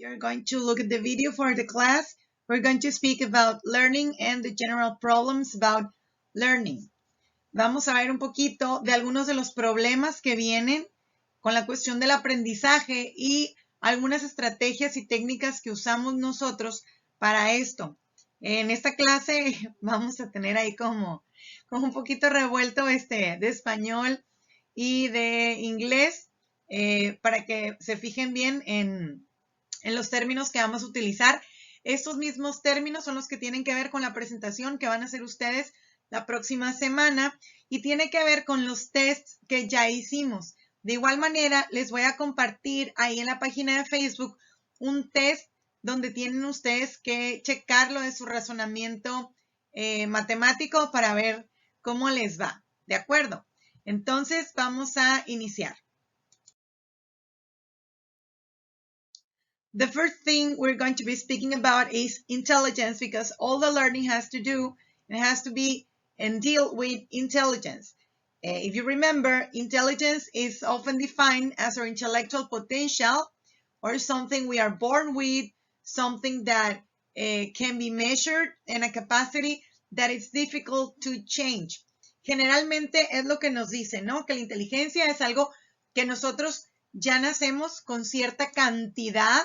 You're going to look at the video for the class. We're going to speak about learning and the general problems about learning. Vamos a ver un poquito de algunos de los problemas que vienen con la cuestión del aprendizaje y algunas estrategias y técnicas que usamos nosotros para esto. En esta clase vamos a tener ahí como un poquito revuelto de español y de inglés para que se fijen bien en los términos que vamos a utilizar. Estos mismos términos son los que tienen que ver con la presentación que van a hacer ustedes la próxima semana y tiene que ver con los tests que ya hicimos. De igual manera, les voy a compartir ahí en la página de Facebook un test donde tienen ustedes que checarlo de su razonamiento matemático para ver cómo les va. ¿De acuerdo? Entonces, vamos a iniciar. The first thing we're going to be speaking about is intelligence, because all the learning has to do and has to be and deal with intelligence. If you remember, intelligence is often defined as our intellectual potential or something we are born with, something that can be measured, and a capacity that is difficult to change. Generalmente es lo que nos dice, ¿no? Que la inteligencia es algo que nosotros ya nacemos con cierta cantidad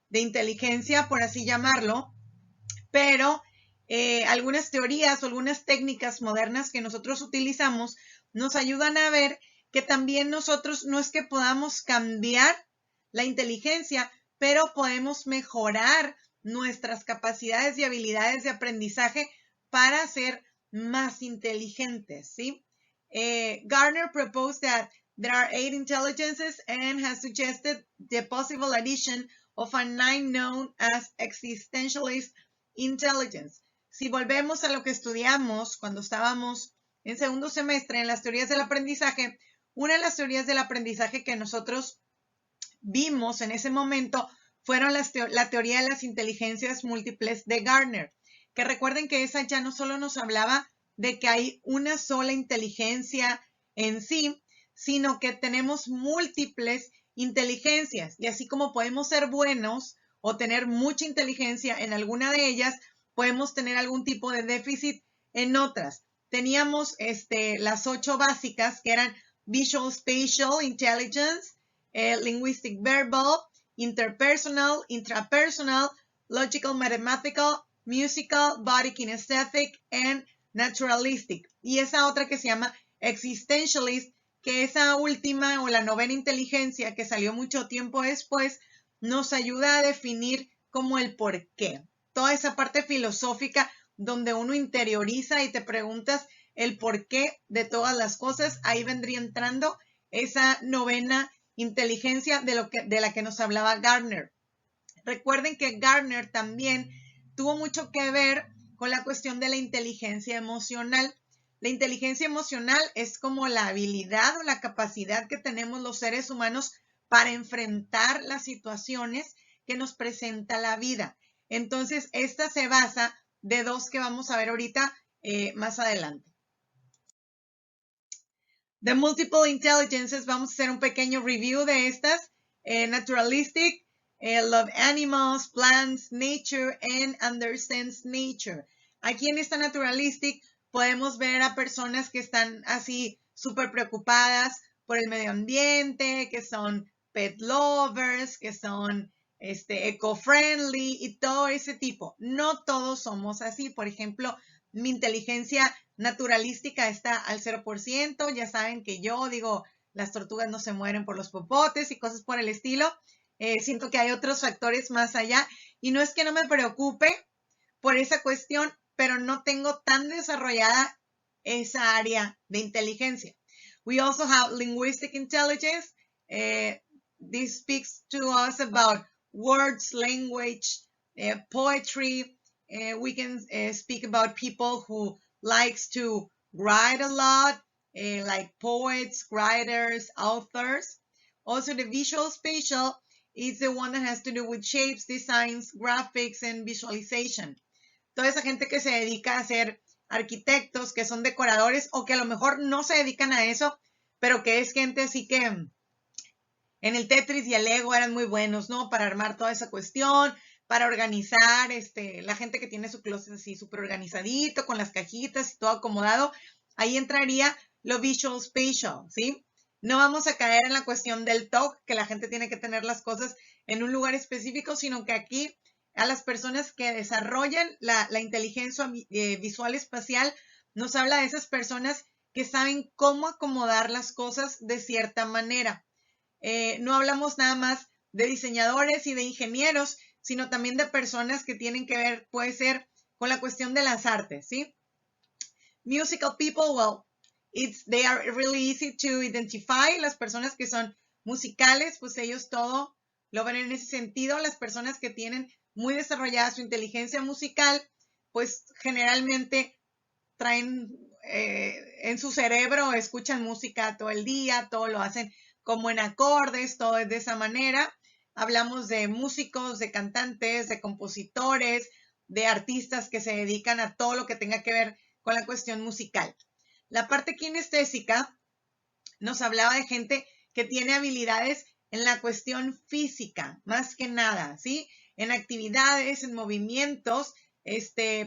de inteligencia, por así llamarlo, pero algunas teorías o algunas técnicas modernas que nosotros utilizamos nos ayudan a ver que también nosotros no es que podamos cambiar la inteligencia, pero podemos mejorar nuestras capacidades y habilidades de aprendizaje para ser más inteligentes, ¿sí? Gardner proposed that there are 8 intelligences and has suggested the possible addition of a 9 known as existentialist intelligence. Si volvemos a lo que estudiamos cuando estábamos en segundo semestre en las teorías del aprendizaje, una de las teorías del aprendizaje que nosotros vimos en ese momento fueron la teoría de las inteligencias múltiples de Gardner, que recuerden que esa ya no solo nos hablaba de que hay una sola inteligencia en sí, sino que tenemos múltiples inteligencias, y así como podemos ser buenos o tener mucha inteligencia en alguna de ellas, podemos tener algún tipo de déficit en otras. Teníamos las 8 básicas, que eran Visual Spatial Intelligence, Linguistic Verbal, Interpersonal, Intrapersonal, Logical Mathematical, Musical, Body Kinesthetic, and Naturalistic. Y esa otra que se llama Existentialist, que esa última o la 9ª inteligencia que salió mucho tiempo después nos ayuda a definir como el por qué. Toda esa parte filosófica donde uno interioriza y te preguntas el por qué de todas las cosas, ahí vendría entrando esa 9ª inteligencia de la que nos hablaba Gardner. Recuerden que Gardner también tuvo mucho que ver con la cuestión de la inteligencia emocional. La inteligencia emocional es como la habilidad o la capacidad que tenemos los seres humanos para enfrentar las situaciones que nos presenta la vida. Entonces, esta se basa de 2 que vamos a ver ahorita más adelante. The multiple intelligences, vamos a hacer un pequeño review de estas. Naturalistic, love animals, plants, nature, and understands nature. Aquí en esta naturalistic podemos ver a personas que están así súper preocupadas por el medio ambiente, que son pet lovers, que son eco-friendly y todo ese tipo. No todos somos así. Por ejemplo, mi inteligencia naturalística está al 0%. Ya saben que yo digo, las tortugas no se mueren por los popotes y cosas por el estilo. Siento que hay otros factores más allá y no es que no me preocupe por esa cuestión, pero no tengo tan desarrollada esa área de inteligencia. We also have linguistic intelligence. This speaks to us about words, language, poetry. We can speak about people who likes to write a lot, like poets, writers, authors. Also, the visual spatial is the one that has to do with shapes, designs, graphics, and visualization. Toda esa gente que se dedica a ser arquitectos, que son decoradores o que a lo mejor no se dedican a eso, pero que es gente así que en el Tetris y el Lego eran muy buenos, ¿no? Para armar toda esa cuestión, para organizar, la gente que tiene su closet así súper organizadito, con las cajitas y todo acomodado, ahí entraría lo visual spatial, ¿sí? No vamos a caer en la cuestión del TOC, que la gente tiene que tener las cosas en un lugar específico, sino que aquí a las personas que desarrollan la inteligencia visual espacial, nos habla de esas personas que saben cómo acomodar las cosas de cierta manera. No hablamos nada más de diseñadores y de ingenieros, sino también de personas que tienen que ver, puede ser, con la cuestión de las artes, ¿sí? Musical people, well, they are really easy to identify. Las personas que son musicales, pues ellos todo lo ven en ese sentido. Las personas que tienen muy desarrollada su inteligencia musical, pues generalmente traen en su cerebro, escuchan música todo el día, todo lo hacen como en acordes, todo es de esa manera. Hablamos de músicos, de cantantes, de compositores, de artistas que se dedican a todo lo que tenga que ver con la cuestión musical. La parte kinestésica nos hablaba de gente que tiene habilidades en la cuestión física, más que nada, ¿sí? En actividades, en movimientos,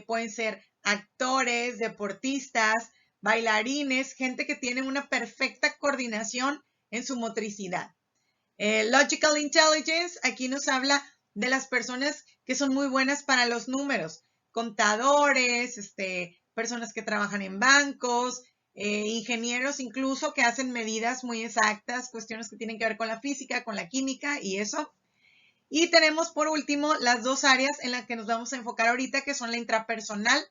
pueden ser actores, deportistas, bailarines, gente que tiene una perfecta coordinación en su motricidad. Logical Intelligence, aquí nos habla de las personas que son muy buenas para los números, contadores, personas que trabajan en bancos, ingenieros incluso que hacen medidas muy exactas, cuestiones que tienen que ver con la física, con la química y eso. Y tenemos por último las dos áreas en las que nos vamos a enfocar ahorita, que son la intrapersonal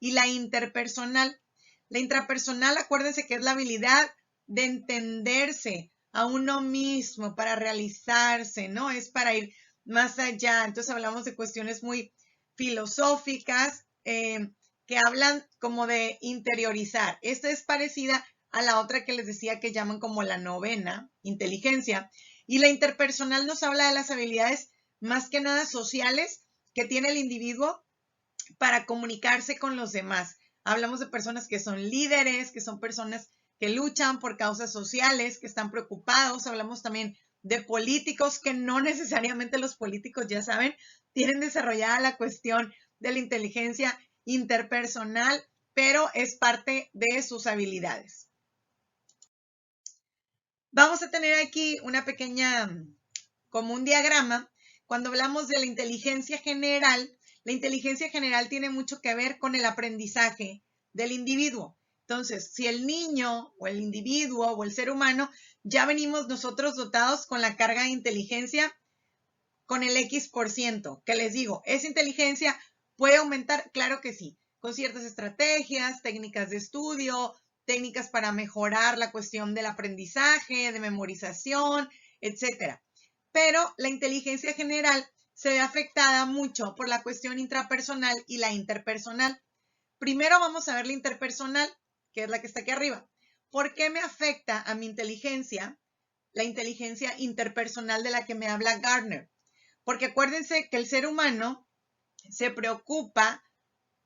y la interpersonal. La intrapersonal, acuérdense que es la habilidad de entenderse a uno mismo para realizarse, ¿no? Es para ir más allá. Entonces hablamos de cuestiones muy filosóficas que hablan como de interiorizar. Esta es parecida a la otra que les decía que llaman como la novena, inteligencia. Y la interpersonal nos habla de las habilidades más que nada sociales que tiene el individuo para comunicarse con los demás. Hablamos de personas que son líderes, que son personas que luchan por causas sociales, que están preocupados. Hablamos también de políticos, que no necesariamente los políticos, ya saben, tienen desarrollada la cuestión de la inteligencia interpersonal, pero es parte de sus habilidades. Vamos a tener aquí una pequeña, como un diagrama. Cuando hablamos de la inteligencia general tiene mucho que ver con el aprendizaje del individuo. Entonces, si el niño o el individuo o el ser humano ya venimos nosotros dotados con la carga de inteligencia con el X%, que les digo, esa inteligencia puede aumentar, claro que sí, con ciertas estrategias, técnicas de estudio, técnicas para mejorar la cuestión del aprendizaje, de memorización, etcétera. Pero la inteligencia general se ve afectada mucho por la cuestión intrapersonal y la interpersonal. Primero vamos a ver la interpersonal, que es la que está aquí arriba. ¿Por qué me afecta a mi inteligencia la inteligencia interpersonal de la que me habla Gardner? Porque acuérdense que el ser humano se preocupa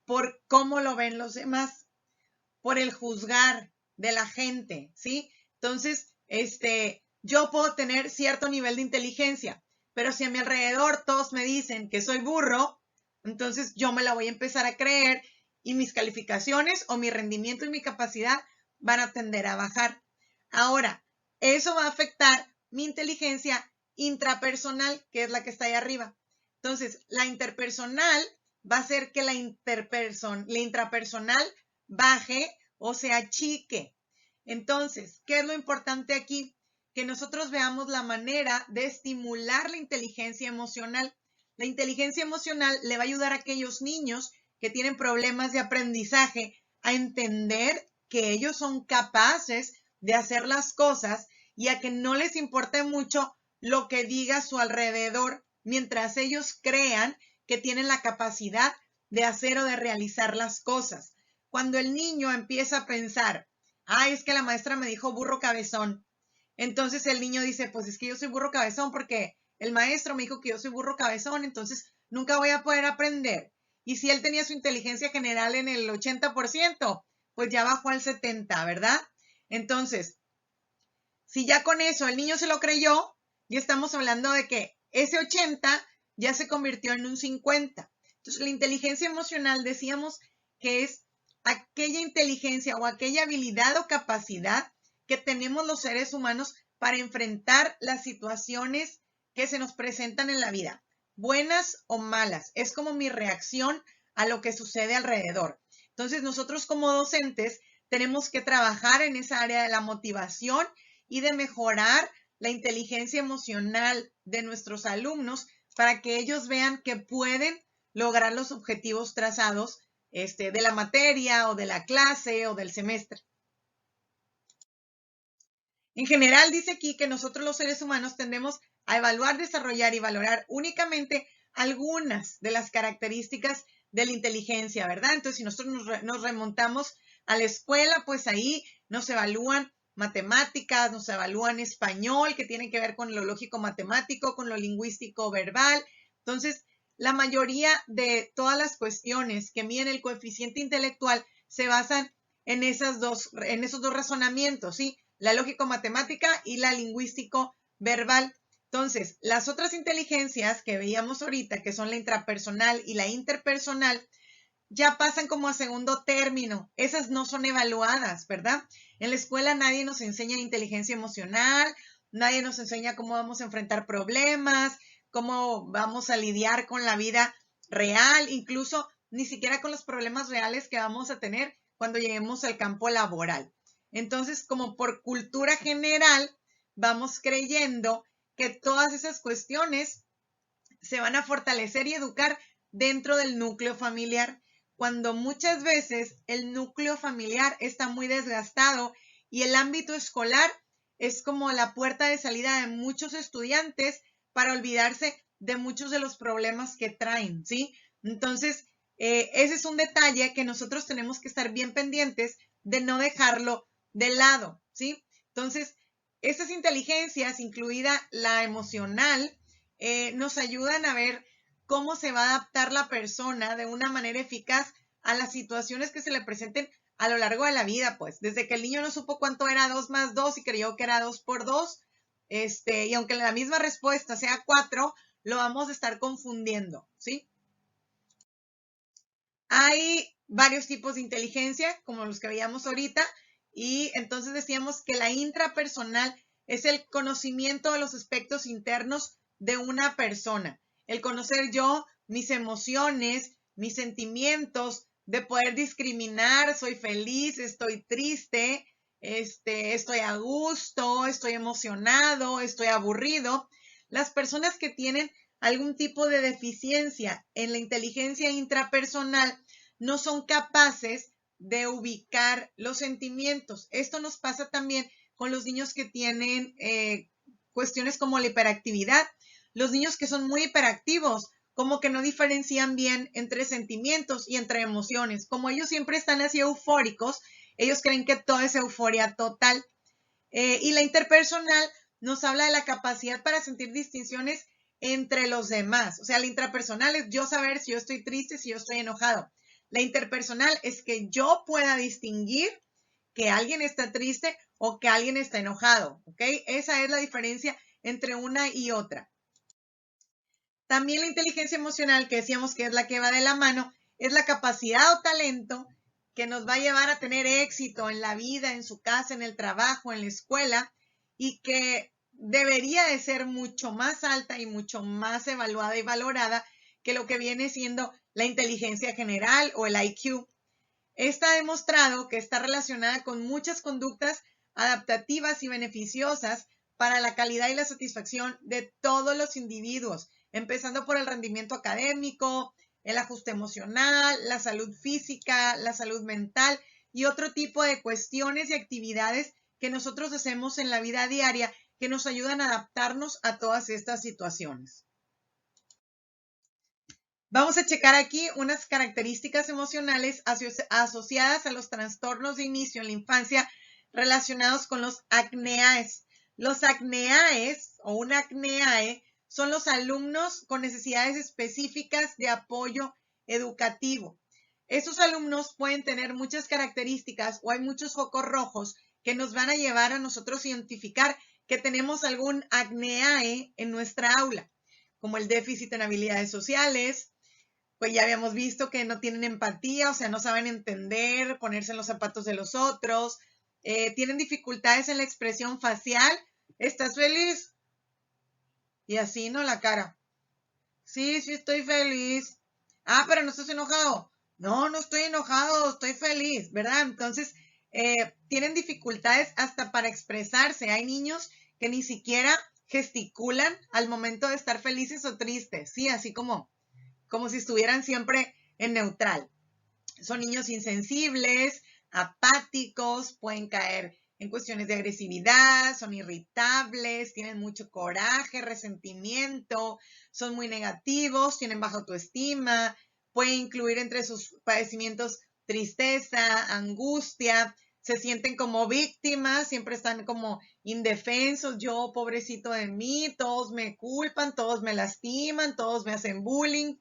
por cómo lo ven los demás, por el juzgar de la gente, ¿sí? Entonces, yo puedo tener cierto nivel de inteligencia, pero si a mi alrededor todos me dicen que soy burro, entonces yo me la voy a empezar a creer y mis calificaciones o mi rendimiento y mi capacidad van a tender a bajar. Ahora, eso va a afectar mi inteligencia intrapersonal, que es la que está ahí arriba. Entonces, la interpersonal va a hacer que la intrapersonal baje o se achique. Entonces, ¿qué es lo importante aquí? Que nosotros veamos la manera de estimular la inteligencia emocional. La inteligencia emocional le va a ayudar a aquellos niños que tienen problemas de aprendizaje a entender que ellos son capaces de hacer las cosas y a que no les importe mucho lo que diga a su alrededor, mientras ellos crean que tienen la capacidad de hacer o de realizar las cosas. Cuando el niño empieza a pensar, es que la maestra me dijo burro cabezón, entonces el niño dice, pues es que yo soy burro cabezón porque el maestro me dijo que yo soy burro cabezón, entonces nunca voy a poder aprender. Y si él tenía su inteligencia general en el 80%, pues ya bajó al 70%, ¿verdad? Entonces, si ya con eso el niño se lo creyó, ya estamos hablando de que ese 80 ya se convirtió en un 50. Entonces, la inteligencia emocional decíamos que es aquella inteligencia o aquella habilidad o capacidad que tenemos los seres humanos para enfrentar las situaciones que se nos presentan en la vida, buenas o malas. Es como mi reacción a lo que sucede alrededor. Entonces, nosotros como docentes tenemos que trabajar en esa área de la motivación y de mejorar la inteligencia emocional de nuestros alumnos para que ellos vean que pueden lograr los objetivos trazados de la materia o de la clase o del semestre. En general, dice aquí que nosotros los seres humanos tendemos a evaluar, desarrollar y valorar únicamente algunas de las características de la inteligencia, ¿verdad? Entonces, si nosotros nos remontamos a la escuela, pues ahí nos evalúan matemáticas, nos evalúan español, que tiene que ver con lo lógico matemático, con lo lingüístico verbal. Entonces, la mayoría de todas las cuestiones que miden el coeficiente intelectual se basan en esos dos razonamientos, ¿sí? La lógico-matemática y la lingüístico-verbal. Entonces, las otras inteligencias que veíamos ahorita, que son la intrapersonal y la interpersonal, ya pasan como a segundo término. Esas no son evaluadas, ¿verdad? En la escuela nadie nos enseña inteligencia emocional, nadie nos enseña cómo vamos a enfrentar problemas, cómo vamos a lidiar con la vida real, incluso ni siquiera con los problemas reales que vamos a tener cuando lleguemos al campo laboral. Entonces, como por cultura general, vamos creyendo que todas esas cuestiones se van a fortalecer y educar dentro del núcleo familiar, cuando muchas veces el núcleo familiar está muy desgastado y el ámbito escolar es como la puerta de salida de muchos estudiantes para olvidarse de muchos de los problemas que traen, ¿sí? Entonces, ese es un detalle que nosotros tenemos que estar bien pendientes de no dejarlo de lado, ¿sí? Entonces, esas inteligencias, incluida la emocional, nos ayudan a ver cómo se va a adaptar la persona de una manera eficaz a las situaciones que se le presenten a lo largo de la vida, pues, desde que el niño no supo cuánto era 2 más 2 y creyó que era 2 por 2, y aunque la misma respuesta sea 4, lo vamos a estar confundiendo, ¿sí? Hay varios tipos de inteligencia, como los que veíamos ahorita, y entonces decíamos que la intrapersonal es el conocimiento de los aspectos internos de una persona. El conocer yo, mis emociones, mis sentimientos, de poder discriminar, soy feliz, estoy triste, estoy a gusto, estoy emocionado, estoy aburrido. Las personas que tienen algún tipo de deficiencia en la inteligencia intrapersonal no son capaces de ubicar los sentimientos. Esto nos pasa también con los niños que tienen cuestiones como la hiperactividad. Los niños que son muy hiperactivos, como que no diferencian bien entre sentimientos y entre emociones. Como ellos siempre están así eufóricos, ellos creen que todo es euforia total. Y la interpersonal nos habla de la capacidad para sentir distinciones entre los demás. O sea, la intrapersonal es yo saber si yo estoy triste, si yo estoy enojado. La interpersonal es que yo pueda distinguir que alguien está triste o que alguien está enojado, ¿ok? Esa es la diferencia entre una y otra. También la inteligencia emocional, que decíamos que es la que va de la mano, es la capacidad o talento que nos va a llevar a tener éxito en la vida, en su casa, en el trabajo, en la escuela, y que debería de ser mucho más alta y mucho más evaluada y valorada que lo que viene siendo la inteligencia general o el IQ. Está demostrado que está relacionada con muchas conductas adaptativas y beneficiosas para la calidad y la satisfacción de todos los individuos, empezando por el rendimiento académico, el ajuste emocional, la salud física, la salud mental y otro tipo de cuestiones y actividades que nosotros hacemos en la vida diaria que nos ayudan a adaptarnos a todas estas situaciones. Vamos a checar aquí unas características emocionales asociadas a los trastornos de inicio en la infancia relacionados con los acneaes. Los acneaes o un acneae son los alumnos con necesidades específicas de apoyo educativo. Estos alumnos pueden tener muchas características o hay muchos focos rojos que nos van a llevar a nosotros identificar que tenemos algún acneae en nuestra aula, como el déficit en habilidades sociales. Pues ya habíamos visto que no tienen empatía, o sea, no saben entender, ponerse en los zapatos de los otros, tienen dificultades en la expresión facial. ¿Estás feliz? Y así, ¿no? La cara. Sí, sí estoy feliz. Ah, pero no estás enojado. No, no estoy enojado, estoy feliz, ¿verdad? Entonces, tienen dificultades hasta para expresarse. Hay niños que ni siquiera gesticulan al momento de estar felices o tristes, ¿sí? Así como si estuvieran siempre en neutral. Son niños insensibles, apáticos, pueden caer en cuestiones de agresividad, son irritables, tienen mucho coraje, resentimiento, son muy negativos, tienen baja autoestima, puede incluir entre sus padecimientos tristeza, angustia, se sienten como víctimas, siempre están como indefensos, yo pobrecito de mí, todos me culpan, todos me lastiman, todos me hacen bullying.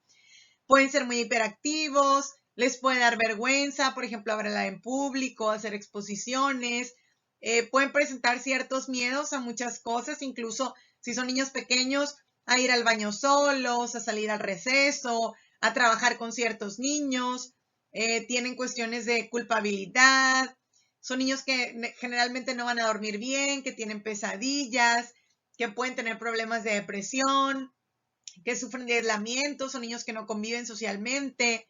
Pueden ser muy hiperactivos, les puede dar vergüenza, por ejemplo, hablar en público, hacer exposiciones, pueden presentar ciertos miedos a muchas cosas, incluso si son niños pequeños, a ir al baño solos, a salir al receso, a trabajar con ciertos niños, tienen cuestiones de culpabilidad, son niños que generalmente no van a dormir bien, que tienen pesadillas, que pueden tener problemas de depresión, que sufren de aislamiento, son niños que no conviven socialmente,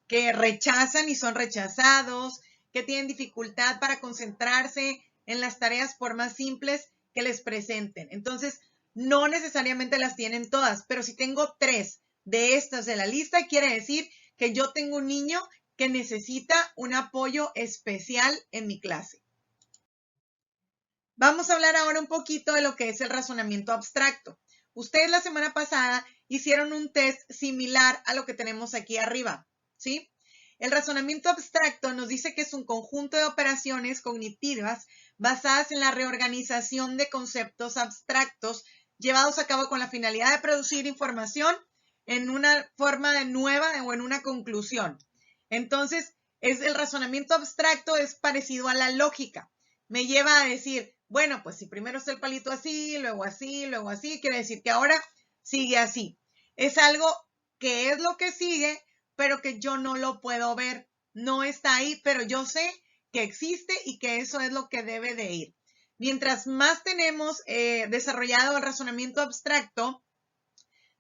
que rechazan y son rechazados, que tienen dificultad para concentrarse en las tareas por más simples que les presenten. Entonces, no necesariamente las tienen todas, pero si tengo 3 de estas de la lista, quiere decir que yo tengo un niño que necesita un apoyo especial en mi clase. Vamos a hablar ahora un poquito de lo que es el razonamiento abstracto. Ustedes la semana pasada hicieron un test similar a lo que tenemos aquí arriba, ¿sí? El razonamiento abstracto nos dice que es un conjunto de operaciones cognitivas basadas en la reorganización de conceptos abstractos llevados a cabo con la finalidad de producir información en una forma nueva o en una conclusión. Entonces, el razonamiento abstracto es parecido a la lógica. Me lleva a decir, bueno, pues si primero está el palito así, luego así, luego así, quiere decir que ahora sigue así. Es algo que es lo que sigue, pero que yo no lo puedo ver. No está ahí, pero yo sé que existe y que eso es lo que debe de ir. Mientras más tenemos desarrollado el razonamiento abstracto,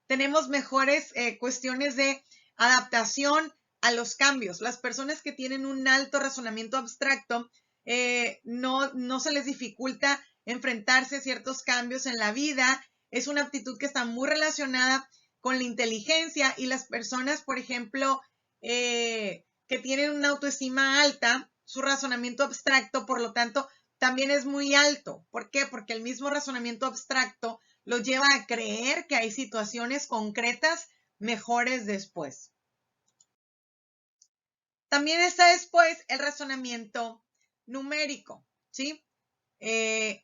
tenemos mejores cuestiones de adaptación a los cambios. Las personas que tienen un alto razonamiento abstracto no se les dificulta enfrentarse a ciertos cambios en la vida. Es una aptitud que está muy relacionada con la inteligencia y las personas, por ejemplo, que tienen una autoestima alta, su razonamiento abstracto, por lo tanto, también es muy alto. ¿Por qué? Porque el mismo razonamiento abstracto los lleva a creer que hay situaciones concretas mejores después. También está después el razonamiento numérico, ¿sí? El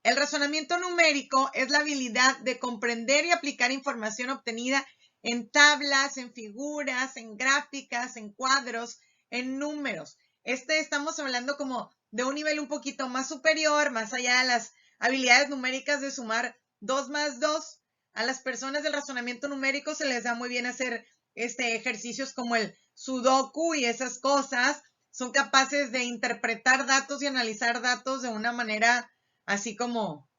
razonamiento numérico es la habilidad de comprender y aplicar información obtenida en tablas, en figuras, en gráficas, en cuadros, en números. Estamos hablando como de un nivel un poquito más superior, más allá de las habilidades numéricas de sumar 2 más 2. A las personas del razonamiento numérico se les da muy bien hacer ejercicios como el sudoku y esas cosas. Son capaces de interpretar datos y analizar datos de una manera así como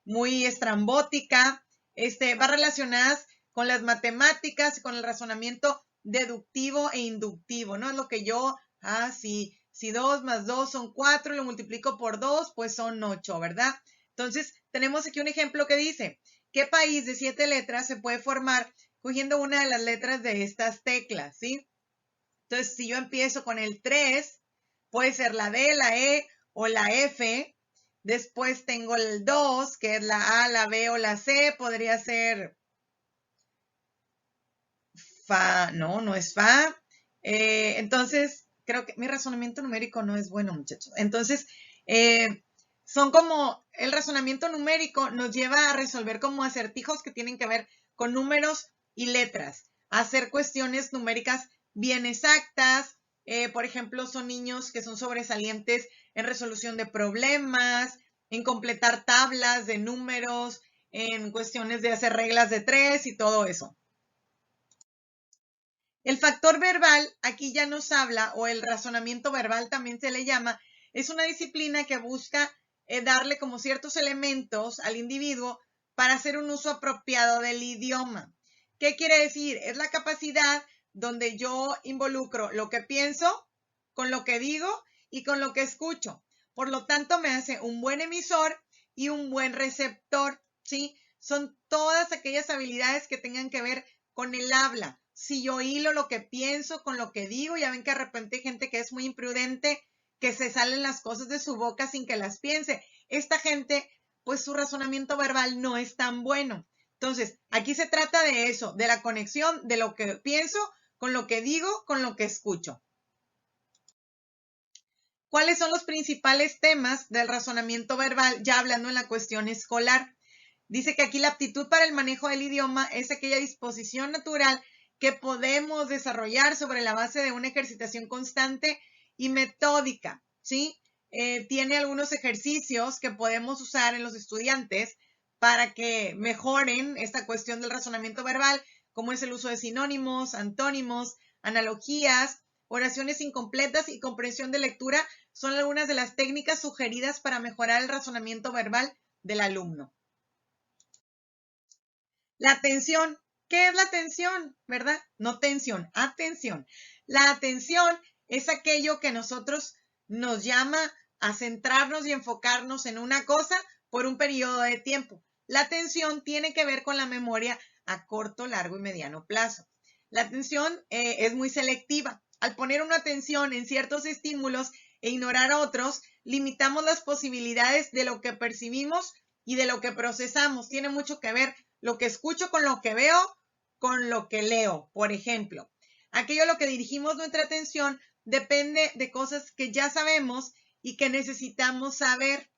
muy estrambótica, va relacionadas con las matemáticas, con el razonamiento deductivo e inductivo, ¿no? Es lo que yo, si 2 más 2 son 4 y lo multiplico por 2, pues son 8, ¿verdad? Entonces, tenemos aquí un ejemplo que dice, ¿qué país de 7 letras se puede formar cogiendo una de las letras de estas teclas, ¿sí? Entonces, si yo empiezo con el 3, puede ser la D, la E o la F. Después tengo el 2, que es la A, la B o la C. Podría ser Fa. No, no es Fa. Entonces, creo que mi razonamiento numérico no es bueno, muchachos. Entonces, son como el razonamiento numérico nos lleva a resolver como acertijos que tienen que ver con números y letras, a hacer cuestiones numéricas bien exactas. Por ejemplo, son niños que son sobresalientes en resolución de problemas, en completar tablas de números, en cuestiones de hacer reglas de 3 y todo eso. El factor verbal, aquí ya nos habla, o el razonamiento verbal también se le llama, es una disciplina que busca darle como ciertos elementos al individuo para hacer un uso apropiado del idioma. ¿Qué quiere decir? Es la capacidad donde yo involucro lo que pienso con lo que digo y con lo que escucho. Por lo tanto, me hace un buen emisor y un buen receptor, ¿sí? Son todas aquellas habilidades que tengan que ver con el habla. Si yo hilo lo que pienso con lo que digo, ya ven que de repente hay gente que es muy imprudente, que se salen las cosas de su boca sin que las piense. Esta gente, pues su razonamiento verbal no es tan bueno. Entonces, aquí se trata de eso, de la conexión de lo que pienso con lo que digo, con lo que escucho. ¿Cuáles son los principales temas del razonamiento verbal? Ya hablando en la cuestión escolar. Dice que aquí la aptitud para el manejo del idioma es aquella disposición natural que podemos desarrollar sobre la base de una ejercitación constante y metódica, ¿sí? Tiene algunos ejercicios que podemos usar en los estudiantes para que mejoren esta cuestión del razonamiento verbal, como es el uso de sinónimos, antónimos, analogías, oraciones incompletas y comprensión de lectura. Son algunas de las técnicas sugeridas para mejorar el razonamiento verbal del alumno. La atención. ¿Qué es la atención? ¿Verdad? No tensión, atención. La atención es aquello que nosotros nos llama a centrarnos y enfocarnos en una cosa por un periodo de tiempo. La atención tiene que ver con la memoria a corto, largo y mediano plazo. La atención es muy selectiva. Al poner una atención en ciertos estímulos e ignorar otros, limitamos las posibilidades de lo que percibimos y de lo que procesamos. Tiene mucho que ver lo que escucho con lo que veo, con lo que leo, por ejemplo. Aquello a lo que dirigimos nuestra atención depende de cosas que ya sabemos y que necesitamos saber.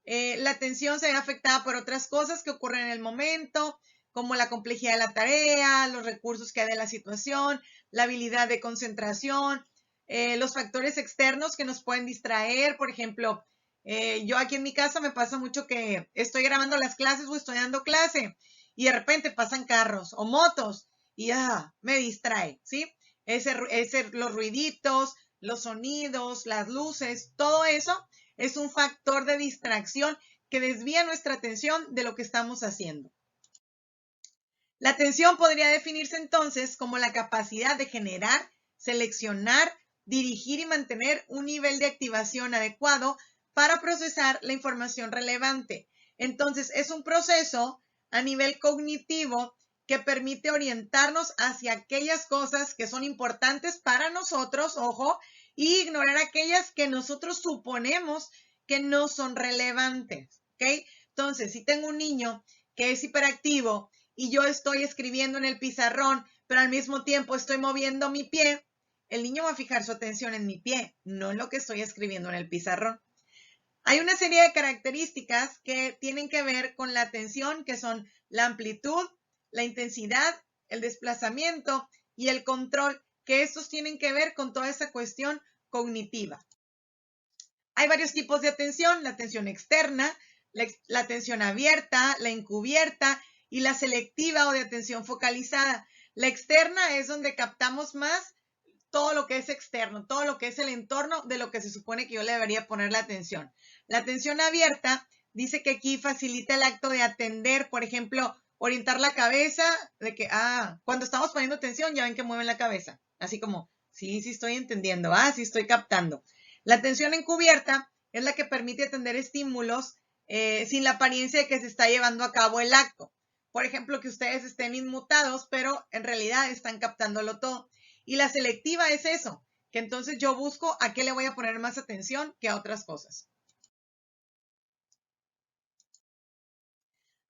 La atención se ve afectada por otras cosas que ocurren en el momento, como la complejidad de la tarea, los recursos que hay de la situación, la habilidad de concentración, los factores externos que nos pueden distraer. Por ejemplo, yo aquí en mi casa me pasa mucho que estoy grabando las clases o estoy dando clase y de repente pasan carros o motos y me distrae, ¿sí? Los ruiditos, los sonidos, las luces, todo eso es un factor de distracción que desvía nuestra atención de lo que estamos haciendo. La atención podría definirse entonces como la capacidad de generar, seleccionar, dirigir y mantener un nivel de activación adecuado para procesar la información relevante. Entonces, es un proceso a nivel cognitivo que permite orientarnos hacia aquellas cosas que son importantes para nosotros, ojo, y ignorar aquellas que nosotros suponemos que no son relevantes, ¿ok? Entonces, si tengo un niño que es hiperactivo y yo estoy escribiendo en el pizarrón, pero al mismo tiempo estoy moviendo mi pie, el niño va a fijar su atención en mi pie, no en lo que estoy escribiendo en el pizarrón. Hay una serie de características que tienen que ver con la atención, que son la amplitud, la intensidad, el desplazamiento y el control, que estos tienen que ver con toda esa cuestión cognitiva. Hay varios tipos de atención: la atención externa, la atención abierta, la encubierta y la selectiva o de atención focalizada. La externa es donde captamos más todo lo que es externo, todo lo que es el entorno de lo que se supone que yo le debería poner la atención. La atención abierta dice que aquí facilita el acto de atender, por ejemplo, orientar la cabeza, de que, cuando estamos poniendo atención ya ven que mueven la cabeza, así como, sí estoy entendiendo, sí estoy captando. La atención encubierta es la que permite atender estímulos sin la apariencia de que se está llevando a cabo el acto. Por ejemplo, que ustedes estén inmutados, pero en realidad están captándolo todo. Y la selectiva es eso, que entonces yo busco a qué le voy a poner más atención que a otras cosas.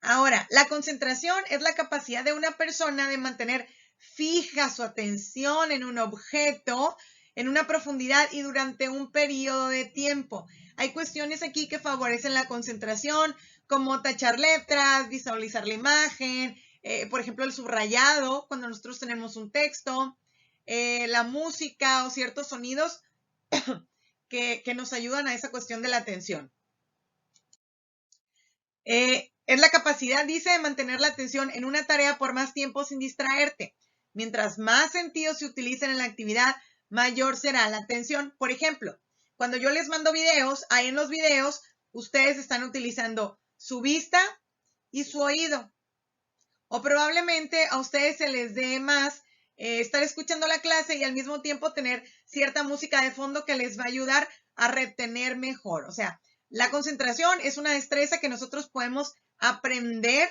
Ahora, la concentración es la capacidad de una persona de mantener fija su atención en un objeto, en una profundidad y durante un periodo de tiempo. Hay cuestiones aquí que favorecen la concentración, como tachar letras, visualizar la imagen, por ejemplo, el subrayado, cuando nosotros tenemos un texto, la música o ciertos sonidos que nos ayudan a esa cuestión de la atención. Es la capacidad, dice, de mantener la atención en una tarea por más tiempo sin distraerte. Mientras más sentidos se utilicen en la actividad, mayor será la atención. Por ejemplo, cuando yo les mando videos, ahí en los videos ustedes están utilizando su vista y su oído. O probablemente a ustedes se les dé más estar escuchando la clase y al mismo tiempo tener cierta música de fondo que les va a ayudar a retener mejor. O sea, la concentración es una destreza que nosotros podemos aprender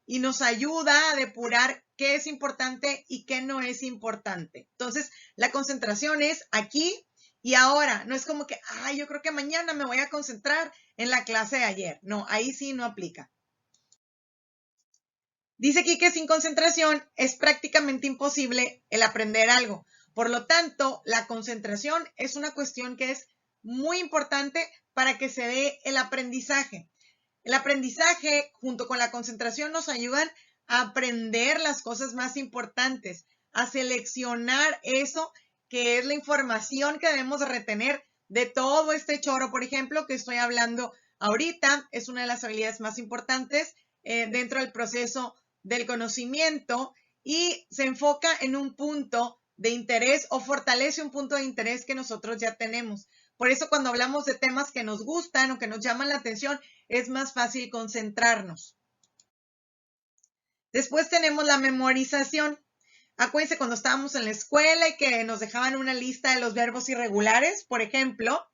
y nos ayuda a depurar qué es importante y qué no es importante. Entonces, la concentración es aquí y ahora. No es como que, yo creo que mañana me voy a concentrar en la clase de ayer. No, ahí sí no aplica. Dice aquí que sin concentración es prácticamente imposible el aprender algo. Por lo tanto, la concentración es una cuestión que es muy importante para que se dé el aprendizaje. El aprendizaje junto con la concentración nos ayudan a aprender las cosas más importantes, a seleccionar eso que es la información que debemos retener de todo este choro, por ejemplo, que estoy hablando ahorita. Es una de las habilidades más importantes dentro del proceso del conocimiento y se enfoca en un punto de interés o fortalece un punto de interés que nosotros ya tenemos. Por eso cuando hablamos de temas que nos gustan o que nos llaman la atención, es más fácil concentrarnos. Después tenemos la memorización. Acuérdense cuando estábamos en la escuela y que nos dejaban una lista de los verbos irregulares, por ejemplo,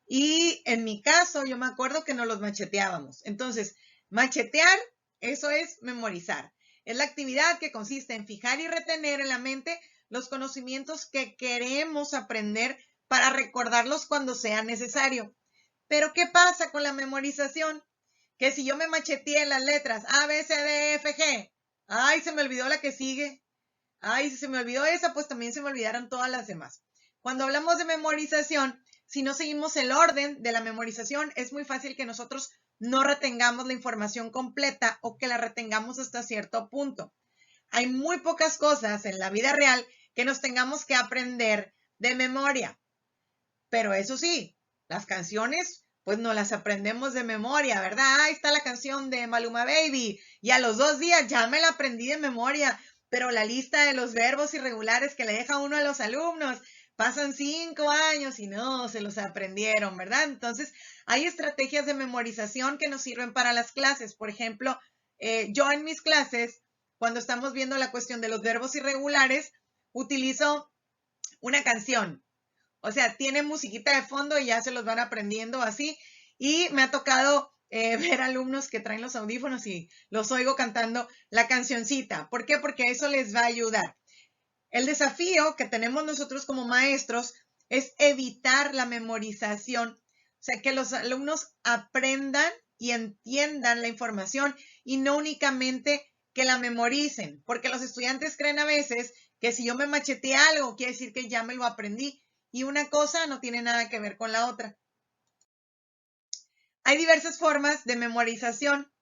y en mi caso yo me acuerdo que nos los macheteábamos. Entonces, machetear, eso es memorizar. Es la actividad que consiste en fijar y retener en la mente los conocimientos que queremos aprender para recordarlos cuando sea necesario. Pero, ¿qué pasa con la memorización? Que si yo me macheteé las letras A, B, C, D, E, F, G, ay, se me olvidó la que sigue. Ay, si se me olvidó esa, pues también se me olvidaron todas las demás. Cuando hablamos de memorización, si no seguimos el orden de la memorización, es muy fácil que nosotros no retengamos la información completa o que la retengamos hasta cierto punto. Hay muy pocas cosas en la vida real que nos tengamos que aprender de memoria. Pero eso sí, las canciones, pues no las aprendemos de memoria, ¿verdad? Ahí está la canción de Maluma Baby y a los 2 días ya me la aprendí de memoria, pero la lista de los verbos irregulares que le deja uno a los alumnos, pasan 5 años y no se los aprendieron, ¿verdad? Entonces, hay estrategias de memorización que nos sirven para las clases. Por ejemplo, yo en mis clases, cuando estamos viendo la cuestión de los verbos irregulares, utilizo una canción. O sea, tiene musiquita de fondo y ya se los van aprendiendo así. Y me ha tocado ver alumnos que traen los audífonos y los oigo cantando la cancioncita. ¿Por qué? Porque eso les va a ayudar. El desafío que tenemos nosotros como maestros es evitar la memorización. O sea, que los alumnos aprendan y entiendan la información y no únicamente que la memoricen. Porque los estudiantes creen a veces que si yo me macheteé algo, quiere decir que ya me lo aprendí. Y una cosa no tiene nada que ver con la otra. Hay diversas formas de memorización.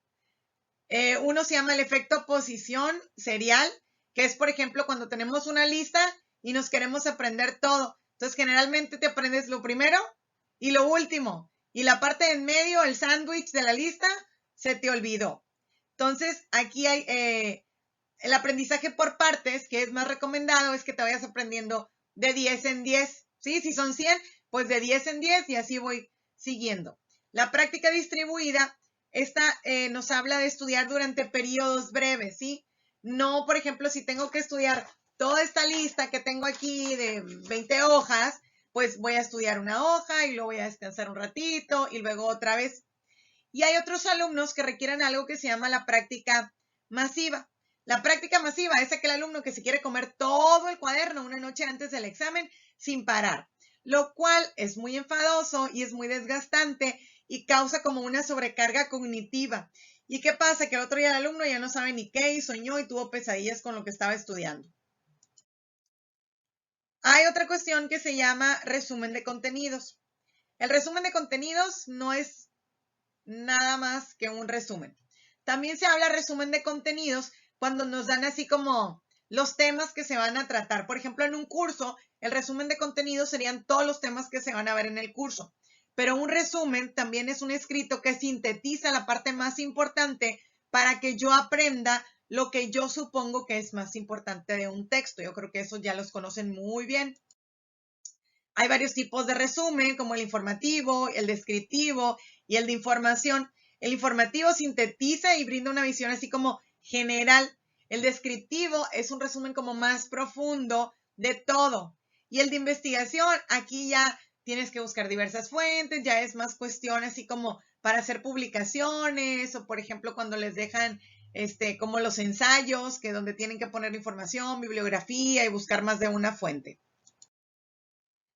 Uno se llama el efecto posición serial, que es, por ejemplo, cuando tenemos una lista y nos queremos aprender todo. Entonces, generalmente te aprendes lo primero y lo último. Y la parte de en medio, el sándwich de la lista, se te olvidó. Entonces, aquí hay el aprendizaje por partes, que es más recomendado, es que te vayas aprendiendo de 10 en 10. ¿Sí? Si son 100, pues de 10 en 10 y así voy siguiendo. La práctica distribuida, esta nos habla de estudiar durante periodos breves, ¿sí? No, por ejemplo, si tengo que estudiar toda esta lista que tengo aquí de 20 hojas, pues voy a estudiar una hoja y luego voy a descansar un ratito y luego otra vez. Y hay otros alumnos que requieren algo que se llama la práctica masiva. La práctica masiva es aquel alumno que se quiere comer todo el cuaderno una noche antes del examen sin parar, lo cual es muy enfadoso y es muy desgastante y causa como una sobrecarga cognitiva. ¿Y qué pasa? Que el otro día el alumno ya no sabe ni qué y soñó y tuvo pesadillas con lo que estaba estudiando. Hay otra cuestión que se llama resumen de contenidos. El resumen de contenidos no es nada más que un resumen. También se habla resumen de contenidos cuando nos dan así como los temas que se van a tratar. Por ejemplo, en un curso, el resumen de contenidos serían todos los temas que se van a ver en el curso. pero un resumen también es un escrito que sintetiza la parte más importante para que yo aprenda lo que yo supongo que es más importante de un texto. Yo creo que eso ya los conocen muy bien. Hay varios tipos de resumen, como el informativo, el descriptivo y el de información. El informativo sintetiza y brinda una visión así como general. El descriptivo es un resumen como más profundo de todo. Y el de investigación, aquí ya tienes que buscar diversas fuentes, ya es más cuestión así como para hacer publicaciones o por ejemplo cuando les dejan como los ensayos, que donde tienen que poner información, bibliografía y buscar más de una fuente.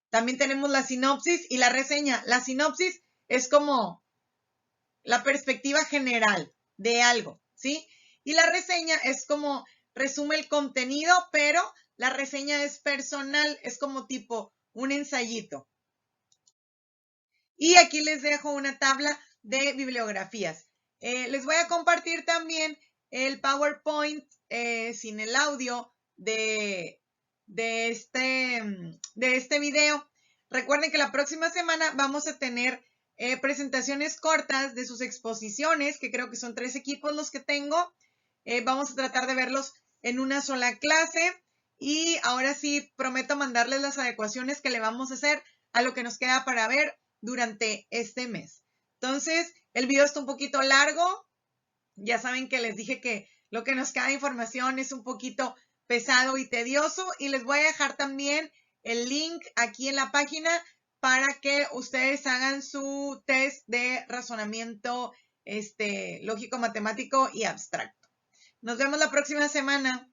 También tenemos la sinopsis y la reseña. La sinopsis es como la perspectiva general de algo, ¿sí? Y la reseña es como resume el contenido, pero la reseña es personal, es como tipo un ensayito. Y aquí les dejo una tabla de bibliografías. Les voy a compartir también el PowerPoint sin el audio de este video. Recuerden que la próxima semana vamos a tener presentaciones cortas de sus exposiciones, que creo que son 3 equipos los que tengo. Vamos a tratar de verlos en una sola clase. Y ahora sí, prometo mandarles las adecuaciones que le vamos a hacer a lo que nos queda para ver durante este mes. Entonces, el video está un poquito largo. Ya saben que les dije que lo que nos queda de información es un poquito pesado y tedioso. Y les voy a dejar también el link aquí en la página para que ustedes hagan su test de razonamiento lógico, matemático y abstracto. Nos vemos la próxima semana.